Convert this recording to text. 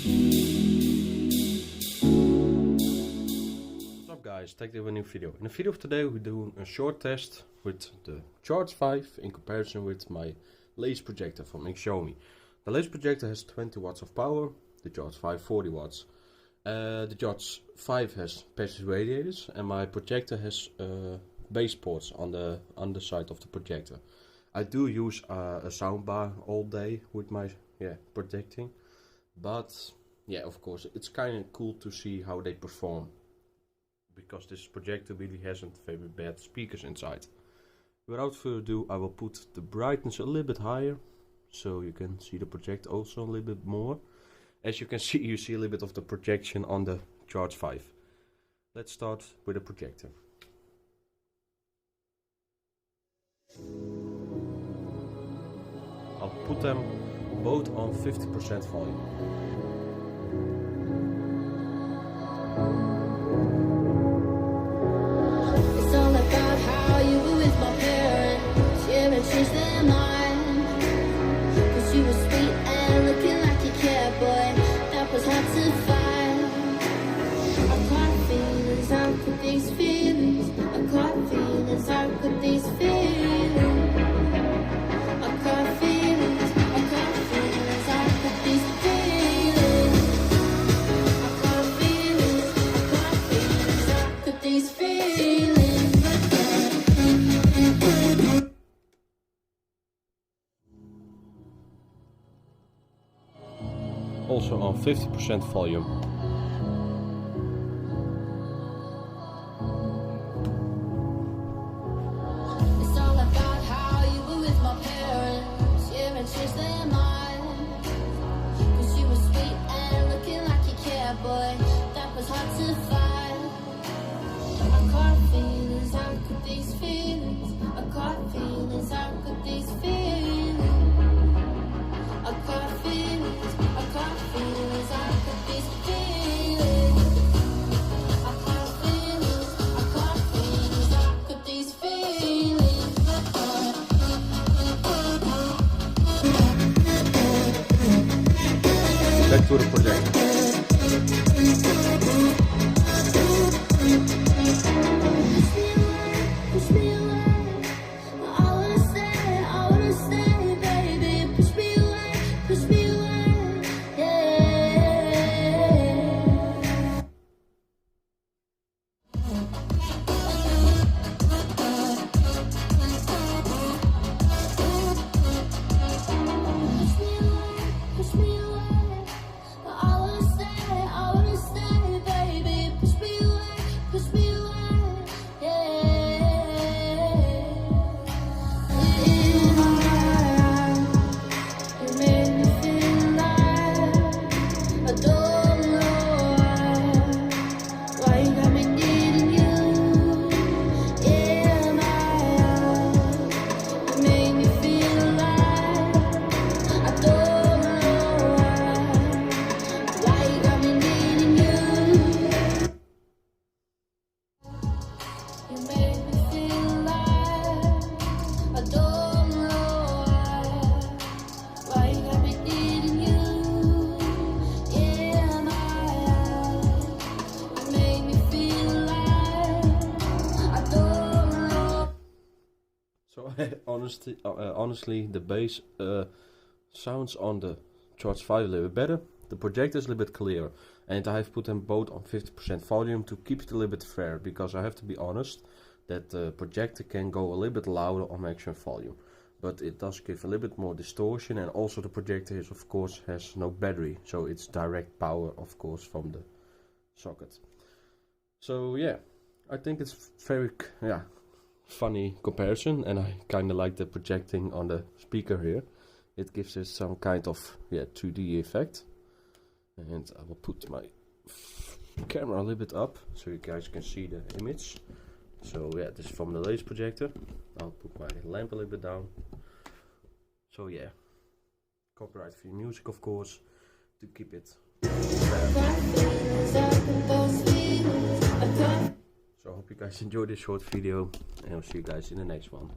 What's up guys, take a new video. In the video of today we're doing a short test with the Charge 5 in comparison with my laser projector from Xiaomi. The laser projector has 20 watts of power, the Charge 5 40 watts. The Charge 5 has passive radiators and my projector has base ports on the underside of the projector. I do use a soundbar all day with my projecting, but yeah, of course it's kind of cool to see how they perform, because this projector really hasn't very bad speakers inside. Without further ado, I will put the brightness a little bit higher so you can see the projector also a little bit more. As you can see, you see a little bit of the projection on the Charge 5. Let's start with the projector. I'll put them both on 50% volume. It's all about how you were with my parents. You ever changed their mind? Cause you were sweet and looking like you cared, boy. That was hard to find. I caught feelings, how could these feelings? I caught feelings, how could these feelings? I caught feelings, how could these feelings? I caught feelings, how could these feelings? Also on 50% volume. It's all about how you were with my parents. You haven't changed their mind. Cause you were sweet and looking like you cared, boy. That was hard to find. I caught feelings, how could these feelings? I caught feelings, how could these feelings? I caught feelings, how could these feelings? I caught feelings, how could these feelings? Back to the projector. Push me away. I wanna stay, baby. Push me away, yeah. Push me away. I wanna stay, baby. Push me away, yeah. You made me feel like I don't know why you got me needing you. Yeah, you made me feel like I don't know why you got me needing you. You made me feel like I don't know why you got me needing you. Yeah, you made me feel like I don't know. So honestly, the bass sounds on the Charge 5 a little bit better. The projector is a little bit clearer, and I have put them both on 50% volume to keep it a little bit fair, because I have to be honest that the projector can go a little bit louder on maximum volume, but it does give a little bit more distortion, and also the projector is of course has no battery, so it's direct power of course from the socket. So yeah, I think it's very funny comparison, and I kind of like the projecting on the speaker here. It gives us some kind of 2D effect. And I will put my camera a little bit up so you guys can see the image. So yeah, this is from the laser projector. I'll put my lamp a little bit down. So yeah, copyright free music of course, to keep it fair. So I hope you guys enjoyed this short video, and I'll see you guys in the next one.